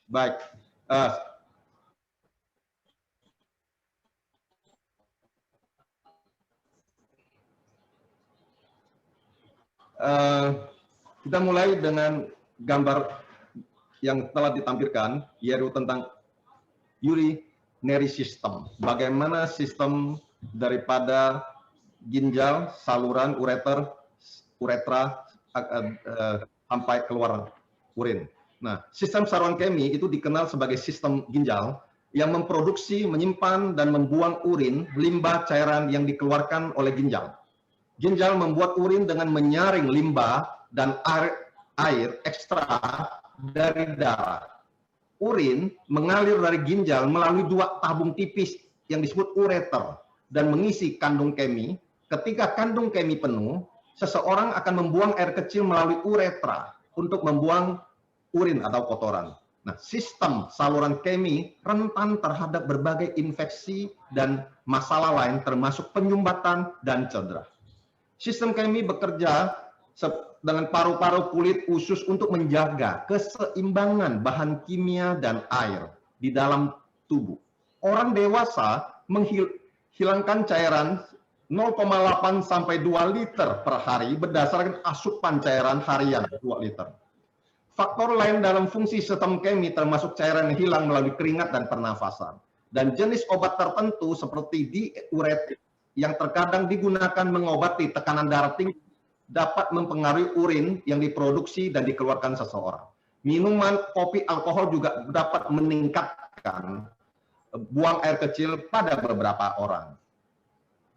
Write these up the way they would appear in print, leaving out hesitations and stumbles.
Baik. Uh, kita mulai dengan gambar yang telah ditampilkan, yaitu tentang urinary system. Bagaimana sistem daripada ginjal, saluran uretra sampai keluar urin. Nah, sistem saluran kemi itu dikenal sebagai sistem ginjal yang memproduksi, menyimpan, dan membuang urin, limbah, cairan yang dikeluarkan oleh ginjal. Ginjal membuat urin dengan menyaring limbah dan air ekstra dari darah. Urin mengalir dari ginjal melalui dua tabung tipis yang disebut ureter dan mengisi kandung kemi. Ketika kandung kemi penuh, seseorang akan membuang air kecil melalui uretra untuk membuang urin atau kotoran. Nah, sistem saluran kemi rentan terhadap berbagai infeksi dan masalah lain termasuk penyumbatan dan cedera. Sistem kemi bekerja dengan paru-paru kulit usus untuk menjaga keseimbangan bahan kimia dan air di dalam tubuh. Orang dewasa menghilangkan cairan 0,8 sampai 2 liter per hari berdasarkan asupan cairan harian 2 liter. Faktor lain dalam fungsi sistem kemi termasuk cairan yang hilang melalui keringat dan pernafasan. Dan jenis obat tertentu seperti diuretik yang terkadang digunakan mengobati tekanan darah tinggi dapat mempengaruhi urin yang diproduksi dan dikeluarkan seseorang. Minuman, kopi, alkohol juga dapat meningkatkan buang air kecil pada beberapa orang.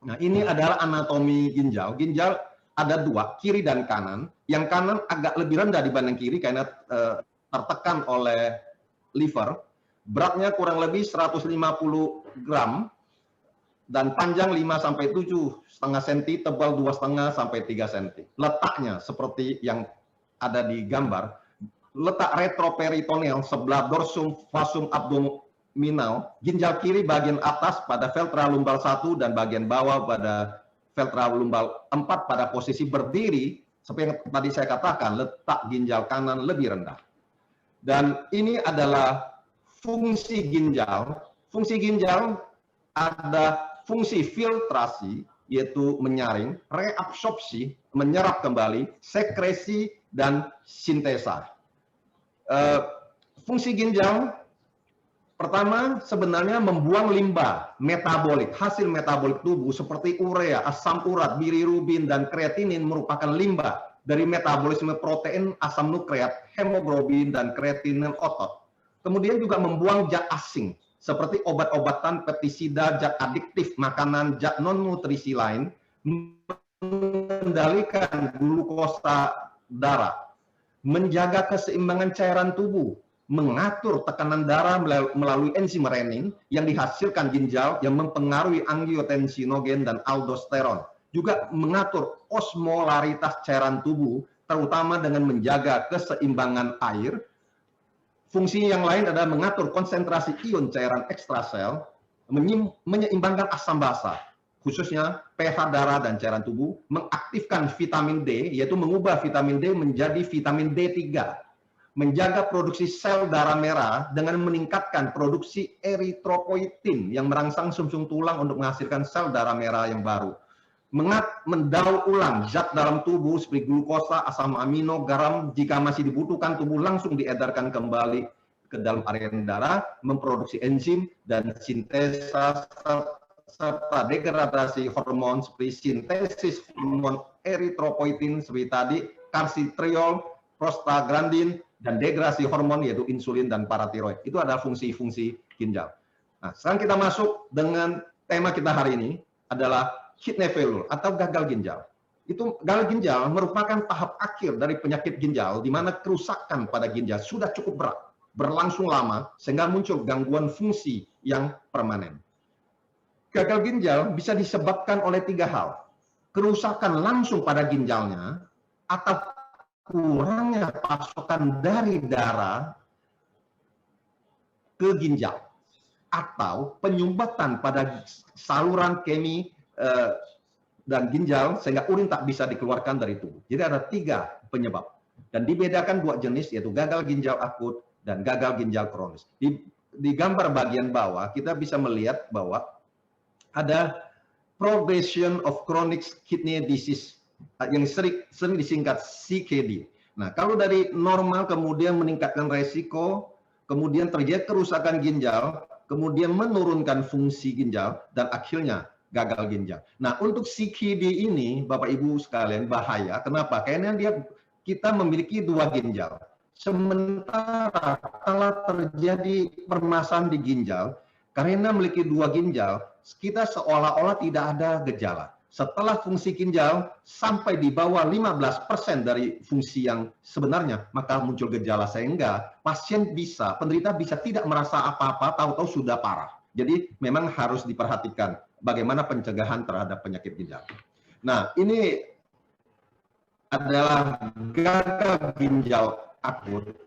Nah, ini adalah anatomi ginjal. Ginjal ada dua, kiri dan kanan. Yang kanan agak lebih rendah dibanding kiri karena tertekan oleh liver. Beratnya kurang lebih 150 gram. Dan panjang 5 sampai 7,5 cm, tebal 2,5 sampai 3 cm. Letaknya seperti yang ada di gambar, letak retroperitoneal sebelah dorsum vasum abdominal, ginjal kiri bagian atas pada veltra lumbal 1 dan bagian bawah pada veltra lumbal 4 pada posisi berdiri, seperti yang tadi saya katakan, letak ginjal kanan lebih rendah. Dan ini adalah fungsi ginjal. Fungsi ginjal ada fungsi filtrasi, yaitu menyaring, reabsorpsi, menyerap kembali, sekresi, dan sintesa. Fungsi ginjal pertama sebenarnya membuang limbah metabolik, hasil metabolik tubuh seperti urea, asam urat, bilirubin, dan kreatinin merupakan limbah dari metabolisme protein, asam nukleat, hemoglobin, dan kreatinin otot. Kemudian juga membuang zat asing, seperti obat-obatan, pestisida, zat adiktif, makanan, zat non-nutrisi lain, mengendalikan glukosa darah, menjaga keseimbangan cairan tubuh, mengatur tekanan darah melalui enzim renin yang dihasilkan ginjal yang mempengaruhi angiotensinogen dan aldosteron, juga mengatur osmolaritas cairan tubuh, terutama dengan menjaga keseimbangan air. Fungsi yang lain adalah mengatur konsentrasi ion cairan ekstrasel, menyeimbangkan asam basa, khususnya pH darah dan cairan tubuh, mengaktifkan vitamin D, yaitu mengubah vitamin D menjadi vitamin D3, menjaga produksi sel darah merah dengan meningkatkan produksi eritropoietin yang merangsang sumsum tulang untuk menghasilkan sel darah merah yang baru, mendaur ulang zat dalam tubuh seperti glukosa, asam amino, garam. Jika masih dibutuhkan, tubuh langsung diedarkan kembali ke dalam area darah, memproduksi enzim dan sintesa serta degradasi hormon seperti sintesis hormon eritropoietin seperti tadi, karsitriol, prostaglandin, dan degradasi hormon yaitu insulin dan paratiroid. Itu adalah fungsi-fungsi ginjal. Nah, sekarang kita masuk dengan tema kita hari ini adalah kidney failure atau gagal ginjal. Itu gagal ginjal merupakan tahap akhir dari penyakit ginjal di mana kerusakan pada ginjal sudah cukup berat, berlangsung lama sehingga muncul gangguan fungsi yang permanen. Gagal ginjal bisa disebabkan oleh 3 hal. Kerusakan langsung pada ginjalnya atau kurangnya pasokan dari darah ke ginjal atau penyumbatan pada saluran kemi dan ginjal sehingga urin tak bisa dikeluarkan dari tubuh. Jadi ada 3 penyebab dan dibedakan 2 jenis, yaitu gagal ginjal akut dan gagal ginjal kronis. Di gambar bagian bawah kita bisa melihat bahwa ada progression of chronic kidney disease yang sering disingkat CKD. Nah, kalau dari normal kemudian meningkatkan resiko, kemudian terjadi kerusakan ginjal, kemudian menurunkan fungsi ginjal, dan akhirnya gagal ginjal. Nah, untuk CKD ini, Bapak Ibu sekalian, bahaya. Kenapa? Karena kita memiliki 2 ginjal. Sementara kalau terjadi permasalahan di ginjal, karena memiliki 2 ginjal, kita seolah-olah tidak ada gejala. Setelah fungsi ginjal sampai di bawah 15% dari fungsi yang sebenarnya, maka muncul gejala sehingga pasien penderita bisa tidak merasa apa-apa, tahu-tahu sudah parah. Jadi memang harus diperhatikan bagaimana pencegahan terhadap penyakit ginjal. Nah, ini adalah gagal ginjal akut,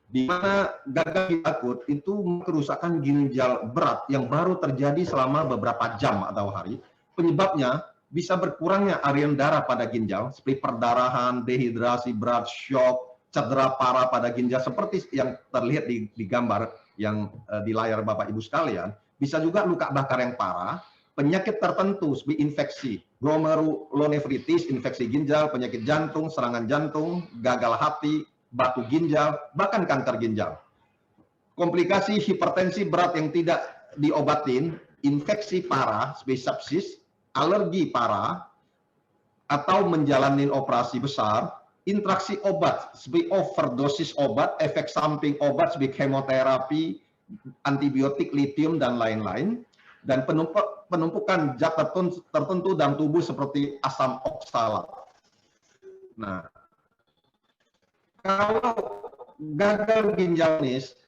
di mana gagal ginjal akut itu kerusakan ginjal berat yang baru terjadi selama beberapa jam atau hari. Penyebabnya bisa berkurangnya aliran darah pada ginjal, seperti perdarahan, dehidrasi berat, shock, cedera parah pada ginjal, seperti yang terlihat di gambar yang di layar Bapak Ibu sekalian. Bisa juga luka bakar yang parah, penyakit tertentu seperti infeksi, glomerulonefritis, infeksi ginjal, penyakit jantung, serangan jantung, gagal hati, batu ginjal, bahkan kanker ginjal. Komplikasi hipertensi berat yang tidak diobatin, infeksi parah seperti sepsis, alergi parah, atau menjalani operasi besar, interaksi obat seperti overdosis obat, efek samping obat seperti kemoterapi, antibiotik, litium, dan lain-lain, dan penumpukan zat tertentu dalam tubuh seperti asam oksalat. Nah, kalau gagal ginjal kronis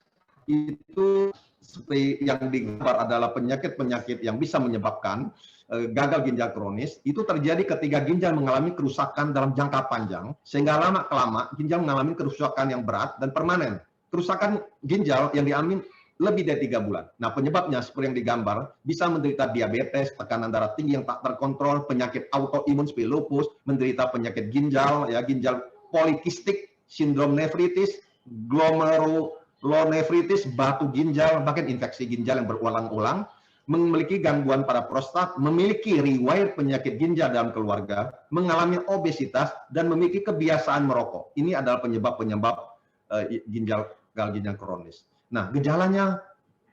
itu seperti yang digambar adalah penyakit-penyakit yang bisa menyebabkan gagal ginjal kronis, itu terjadi ketika ginjal mengalami kerusakan dalam jangka panjang, sehingga lama-kelamaan ginjal mengalami kerusakan yang berat dan permanen. Kerusakan ginjal yang dialami lebih dari 3 bulan. Nah, penyebabnya seperti yang digambar, bisa menderita diabetes, tekanan darah tinggi yang tak terkontrol, penyakit autoimun seperti lupus, menderita penyakit ginjal, ginjal polikistik, sindrom nefritis, glomerulonefritis, batu ginjal, bahkan infeksi ginjal yang berulang-ulang, memiliki gangguan pada prostat, memiliki riwayat penyakit ginjal dalam keluarga, mengalami obesitas, dan memiliki kebiasaan merokok. Ini adalah penyebab-penyebab gagal ginjal kronis. Nah, gejalanya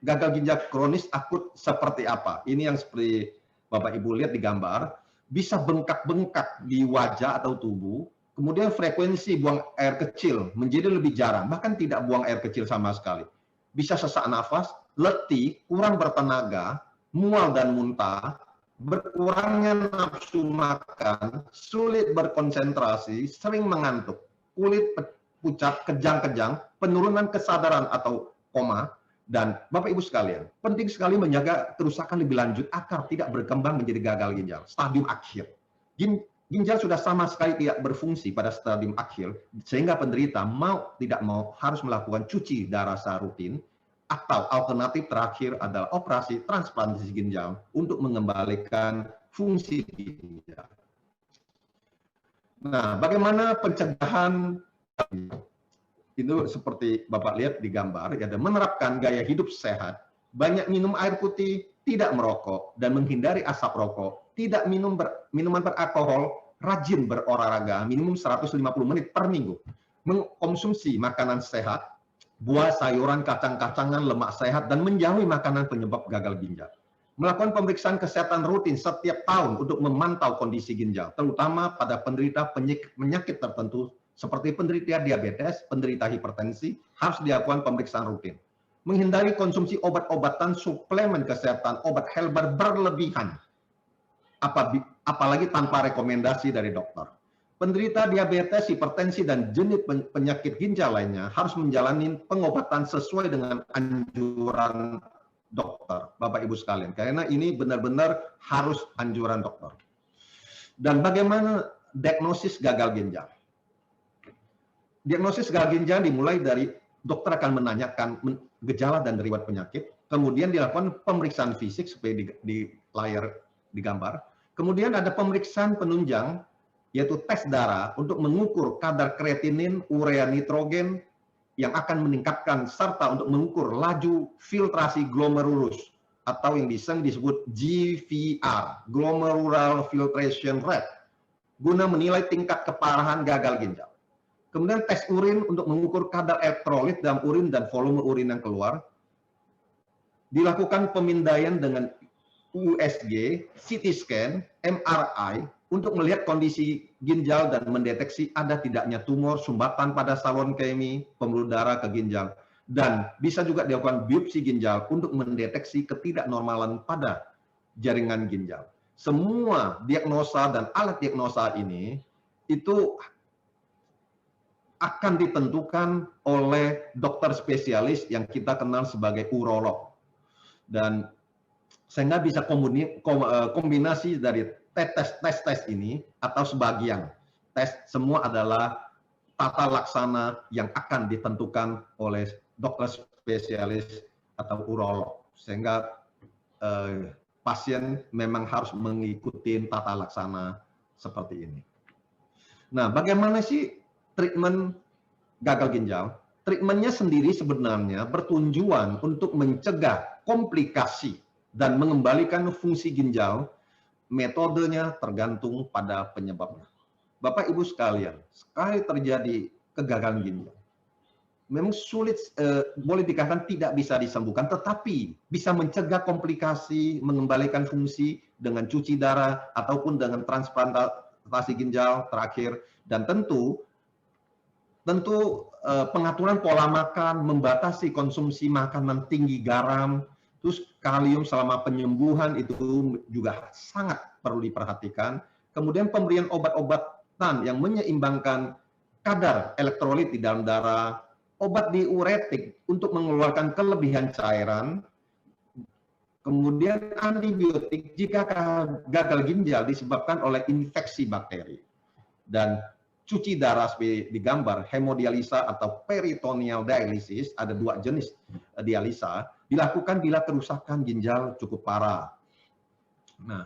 gagal ginjal kronis akut seperti apa? Ini yang seperti Bapak Ibu lihat di gambar, bisa bengkak-bengkak di wajah atau tubuh, kemudian frekuensi buang air kecil menjadi lebih jarang, bahkan tidak buang air kecil sama sekali. Bisa sesak nafas, letih, kurang bertenaga, mual dan muntah, berkurangnya nafsu makan, sulit berkonsentrasi, sering mengantuk, kulit pucat, kejang-kejang, penurunan kesadaran atau koma, dan Bapak Ibu sekalian, penting sekali menjaga kerusakan lebih lanjut agar tidak berkembang menjadi gagal ginjal, stadium akhir. Ginjal sudah sama sekali tidak berfungsi pada stadium akhir, sehingga penderita mau tidak mau harus melakukan cuci darah secara rutin, atau alternatif terakhir adalah operasi transplantasi ginjal untuk mengembalikan fungsi ginjal. Nah, bagaimana pencegahan? Itu seperti Bapak lihat di gambar, ada menerapkan gaya hidup sehat, banyak minum air putih, tidak merokok, dan menghindari asap rokok, tidak minum minuman beralkohol, rajin berolahraga, minimum 150 menit per minggu, mengkonsumsi makanan sehat, buah, sayuran, kacang-kacangan, lemak sehat, dan menjauhi makanan penyebab gagal ginjal. Melakukan pemeriksaan kesehatan rutin setiap tahun untuk memantau kondisi ginjal, terutama pada penderita penyakit tertentu seperti penderita diabetes, penderita hipertensi, harus dilakukan pemeriksaan rutin. Menghindari konsumsi obat-obatan, suplemen kesehatan, obat herbal berlebihan, apalagi tanpa rekomendasi dari dokter. Penderita diabetes, hipertensi, dan jenis penyakit ginjal lainnya harus menjalani pengobatan sesuai dengan anjuran dokter, Bapak Ibu sekalian. Karena ini benar-benar harus anjuran dokter. Dan bagaimana diagnosis gagal ginjal? Diagnosis gagal ginjal dimulai dari dokter akan menanyakan gejala dan riwayat penyakit, kemudian dilakukan pemeriksaan fisik seperti di layar di gambar. Kemudian ada pemeriksaan penunjang, yaitu tes darah untuk mengukur kadar kreatinin, urea nitrogen, yang akan meningkatkan serta untuk mengukur laju filtrasi glomerulus atau yang disebut GFR, glomerular filtration rate, guna menilai tingkat keparahan gagal ginjal. Kemudian tes urin untuk mengukur kadar elektrolit dalam urin dan volume urin yang keluar. Dilakukan pemindaian dengan USG, CT scan, MRI untuk melihat kondisi ginjal dan mendeteksi ada tidaknya tumor, sumbatan pada saluran kemih, pembuluh darah ke ginjal. Dan bisa juga dilakukan biopsi ginjal untuk mendeteksi ketidaknormalan pada jaringan ginjal. Semua diagnosa dan alat diagnosa ini itu akan ditentukan oleh dokter spesialis yang kita kenal sebagai urolog. Dan sehingga bisa kombinasi dari tes ini atau sebagian tes, semua adalah tata laksana yang akan ditentukan oleh dokter spesialis atau urolog. Sehingga pasien memang harus mengikuti tata laksana seperti ini. Nah, bagaimana sih treatment gagal ginjal? Treatmentnya sendiri sebenarnya bertujuan untuk mencegah komplikasi dan mengembalikan fungsi ginjal. Metodenya tergantung pada penyebabnya. Bapak Ibu sekalian, sekali terjadi kegagalan ginjal, memang sulit, boleh dikatakan tidak bisa disembuhkan, tetapi bisa mencegah komplikasi, mengembalikan fungsi dengan cuci darah ataupun dengan transplantasi ginjal terakhir. Dan tentu pengaturan pola makan, membatasi konsumsi makanan tinggi garam, terus kalium selama penyembuhan itu juga sangat perlu diperhatikan. Kemudian pemberian obat-obatan yang menyeimbangkan kadar elektrolit di dalam darah, obat diuretik untuk mengeluarkan kelebihan cairan, kemudian antibiotik jika gagal ginjal disebabkan oleh infeksi bakteri. Dan cuci darah seperti digambar, hemodialisa atau peritoneal dialysis, ada dua jenis dialisa, dilakukan bila kerusakan ginjal cukup parah. Nah,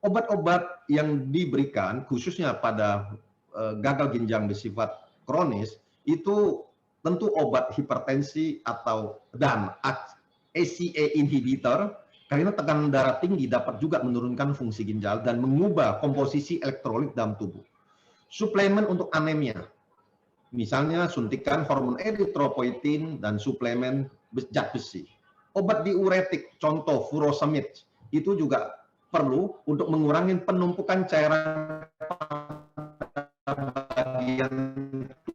obat-obat yang diberikan khususnya pada gagal ginjal bersifat kronis itu tentu obat hipertensi dan ACE inhibitor, karena tekanan darah tinggi dapat juga menurunkan fungsi ginjal dan mengubah komposisi elektrolit dalam tubuh. Suplemen untuk anemia, misalnya suntikan hormon eritropoietin dan suplemen zat besi. Obat diuretik, contoh furosemide, itu juga perlu untuk mengurangi penumpukan cairan bagian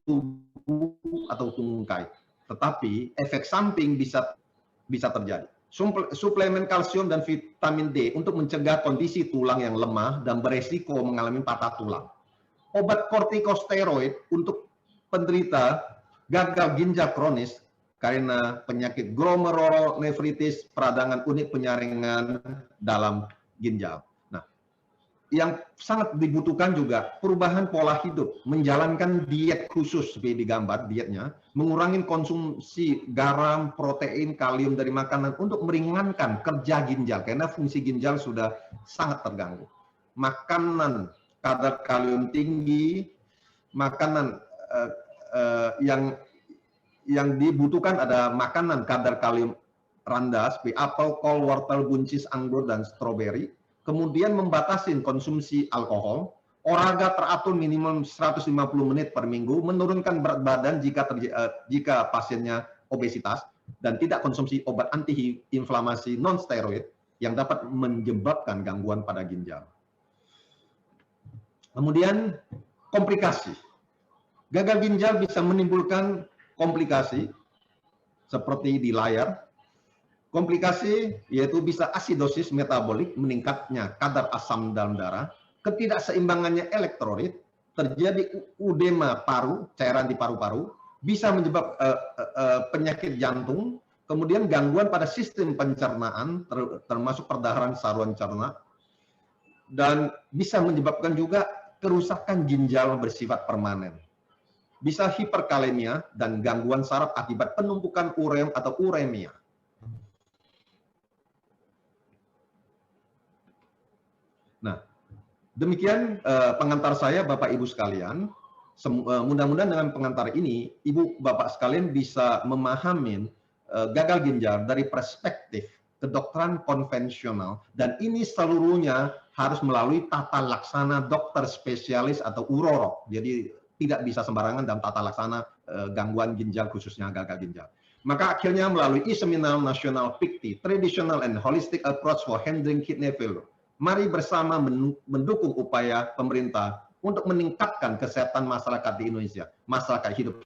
tubuh atau tungkai. Tetapi efek samping bisa terjadi. Suplemen kalsium dan vitamin D untuk mencegah kondisi tulang yang lemah dan beresiko mengalami patah tulang. Obat kortikosteroid untuk penderita gagal ginjal kronis karena penyakit glomerulonefritis, peradangan unit penyaringan dalam ginjal. Nah, yang sangat dibutuhkan juga perubahan pola hidup, menjalankan diet khusus seperti digambar dietnya, mengurangi konsumsi garam, protein, kalium dari makanan untuk meringankan kerja ginjal karena fungsi ginjal sudah sangat terganggu. Makanan kadar kalium tinggi, makanan yang dibutuhkan ada makanan kadar kalium rendah seperti apel, kol, wortel, buncis, anggur, dan stroberi. Kemudian membatasi konsumsi alkohol, olahraga teratur minimum 150 menit per minggu, menurunkan berat badan jika pasiennya obesitas, dan tidak konsumsi obat anti-inflamasi non-steroid yang dapat menyebabkan gangguan pada ginjal. Kemudian komplikasi. Gagal ginjal bisa menimbulkan komplikasi seperti di layar. Komplikasi yaitu bisa asidosis metabolik, meningkatnya kadar asam dalam darah, ketidakseimbangannya elektrolit, terjadi udema paru, cairan di paru-paru, bisa menyebabkan penyakit jantung, kemudian gangguan pada sistem pencernaan, termasuk perdaharan saluran cerna, dan bisa menyebabkan juga kerusakan ginjal bersifat permanen. Bisa hiperkalemia dan gangguan saraf akibat penumpukan ureum atau uremia. Nah, demikian pengantar saya Bapak Ibu sekalian. mudah-mudahan dengan pengantar ini, Ibu Bapak sekalian bisa memahami gagal ginjal dari perspektif kedokteran konvensional, dan ini seluruhnya harus melalui tata laksana dokter spesialis atau urolog. Jadi tidak bisa sembarangan dalam tata laksana gangguan ginjal, khususnya gagal ginjal. Maka akhirnya melalui Seminar Nasional PIKTI, Traditional and Holistic Approach for Handling Kidney Failure, mari bersama mendukung upaya pemerintah untuk meningkatkan kesehatan masyarakat di Indonesia. Masyarakat hidup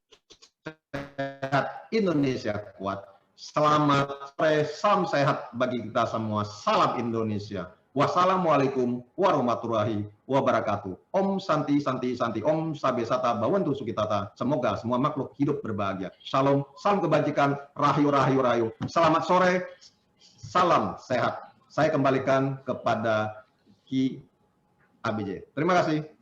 sehat, Indonesia kuat. Selamat sore, salam sehat bagi kita semua. Salam Indonesia. Wassalamualaikum warahmatullahi wabarakatuh. Om Santi Santi Santi. Om Sabesata Bawantu Sukitata. Semoga semua makhluk hidup berbahagia. Shalom, salam kebajikan, rahayu rahayu rahayu. Selamat sore, salam sehat. Saya kembalikan kepada Ki ABJ. Terima kasih.